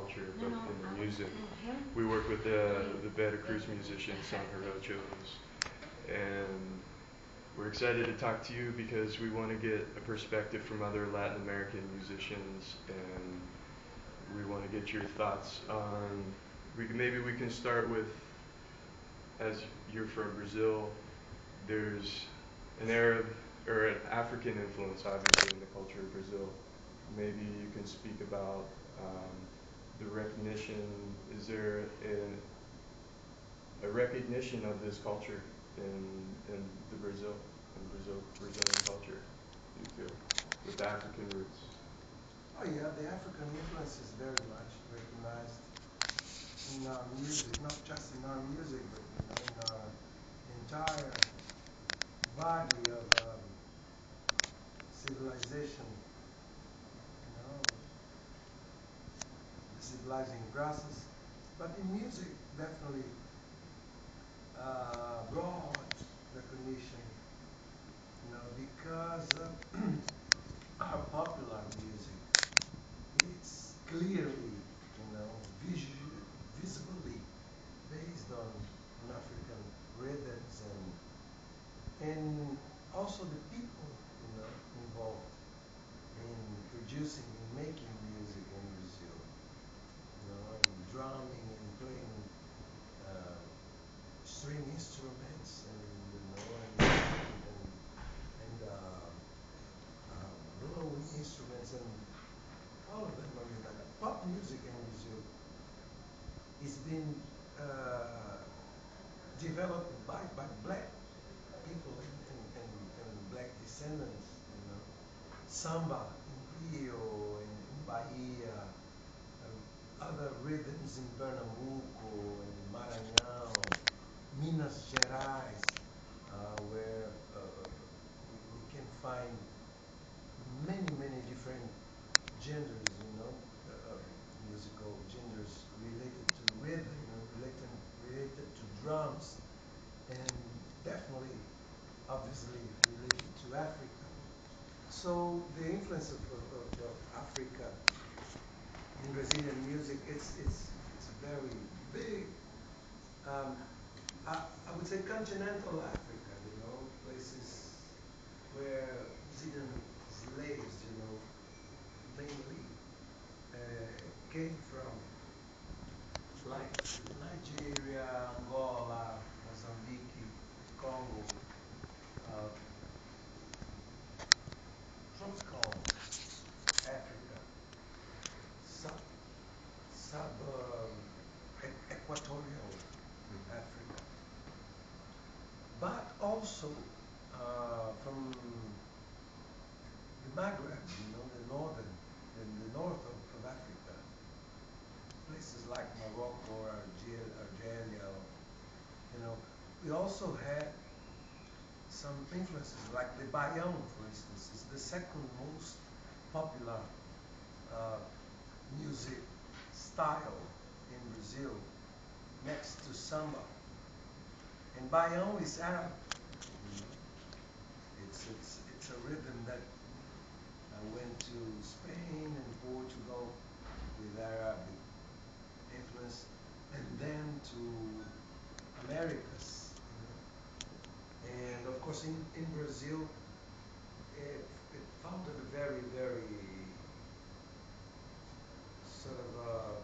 culture, but in the music. We work with the Veracruz musician San Jarochos, and we're excited to talk to you because we want to get a perspective from other Latin American musicians, and we want to get your thoughts on. Maybe we can start with, as you're from Brazil, there's an Arab or an African influence, obviously, in the culture of Brazil. Maybe you can speak about the recognition. Is there a recognition of this culture in the Brazilian culture? Do you feel with African roots? Oh yeah, the African influence is very much recognized in our music, not just in our music, but in our entire body of civilization. The civilizing process. But in music, definitely broad recognition. Because our popular music, it's clearly, visibly based on African rhythms and also the people, involved in producing and making music in Brazil, and drumming and playing uh, string instruments and blowing instruments and all of them. I mean, like pop music in Brazil is being uh, developed by black people and black descendants. Samba in Rio, in Bahia, other rhythms in Pernambuco and Maranhão, Minas Gerais, where we can find many different genders, musical genders related to rhythm, related to drums, and definitely, obviously, related to Africa. So the influence of Africa in Brazilian music, it's very big. Um, I would say continental Africa, places where Brazilian slaves, mainly uh, came from, like Nigeria, Angola, Mozambique, Congo, uh, tropical Africa, sub, equatorial Africa, but also from the Maghreb, the north of Africa, places like Morocco or Algeria, we also had some influences like the Baião, for instance, is the second most popular uh, music style in Brazil, next to samba. And Baião is Arab. You know, it's a rhythm that went to Spain and Portugal with Arabic influence, and then to Americas. And of course, in Brazil, it founded a very sort of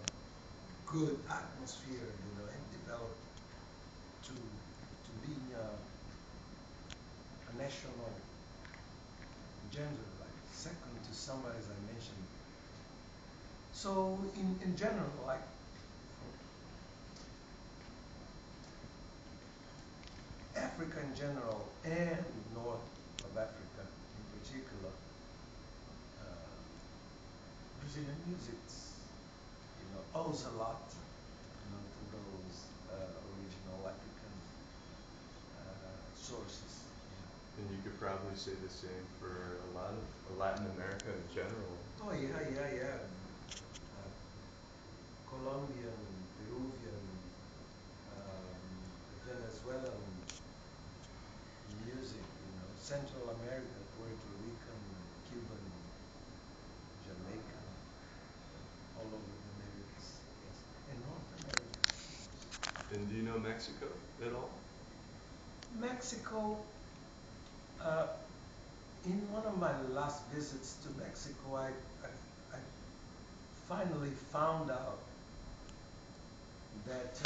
good atmosphere, and developed to being a national gender, like second to samba, as I mentioned. So in general, like Africa in general and North of Africa in particular, uh, Brazilian music, owes a lot, to those original African sources. And you could probably say the same for a lot of Latin America in general. Oh yeah. Uh, Colombian, Peruvian, um, Venezuelan music, Central America, Puerto Rican, Cuban, Jamaican, all over the Americas. And do you know Mexico at all? Mexico, uh, in one of my last visits to Mexico, I finally found out that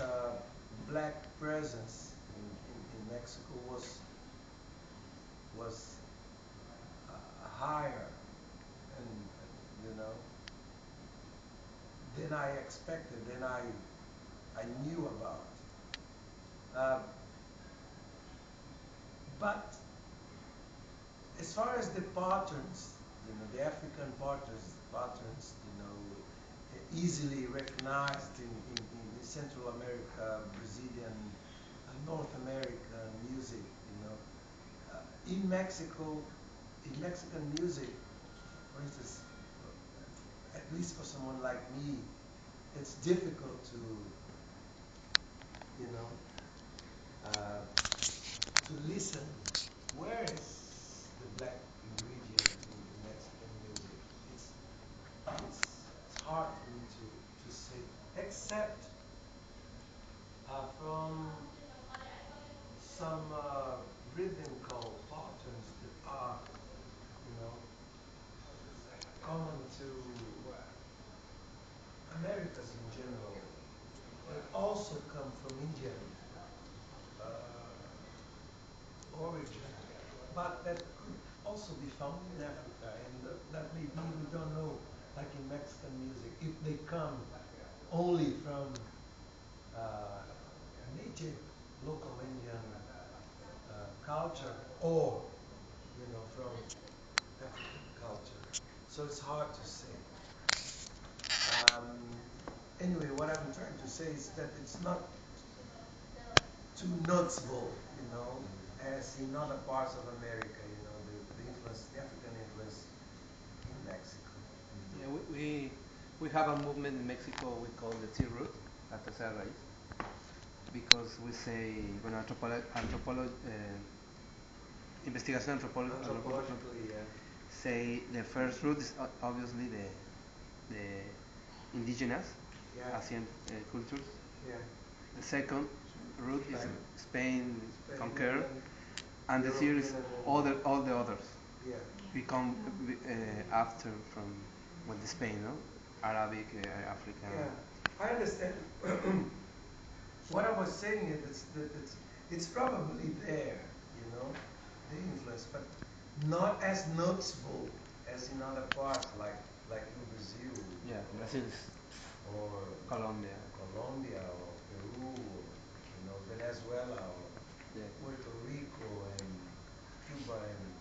black presence in Mexico was higher, and you know, than I expected, than I knew about. Uh, but as far as the patterns, the African patterns, easily recognized in Central America, Brazilian, North American music, in Mexico, in Mexican music, for instance, at least for someone like me, it's difficult you know, to listen. Where is the black ingredient in Mexican music? It's hard for me to say, except from some rhythmical patterns that are, you know, common to Americas in general, but also come from Indian origin, but that could also be found in Africa, and that maybe we don't know, like in Mexican music, if they come only from native local Indian culture or, from African culture. So it's hard to say. Um, anyway, what I'm trying to say is that it's not too noticeable, as in other parts of America, the influence, the African influence in Mexico. Yeah, we have a movement in Mexico we call the T root, la tercera raíz, because we say when investigación Anthropologically, yeah. say the first root is obviously the indigenous Yeah. Asian cultures. Yeah. The second root is Spain Spain conquer, and and the third is European all the others yeah. become after from with the Spain, no? Arabic, African. Yeah, I understand. What I was saying is that it's probably there, the influence, but not as noticeable as in other parts, like in Brazil. Yeah, Brazil, Or Colombia. Colombia or Peru or Venezuela or Yeah. Puerto Rico and Cuba and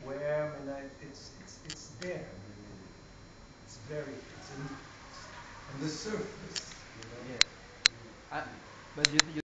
where it's there. I mean, it's very it's on the surface. Yeah. But you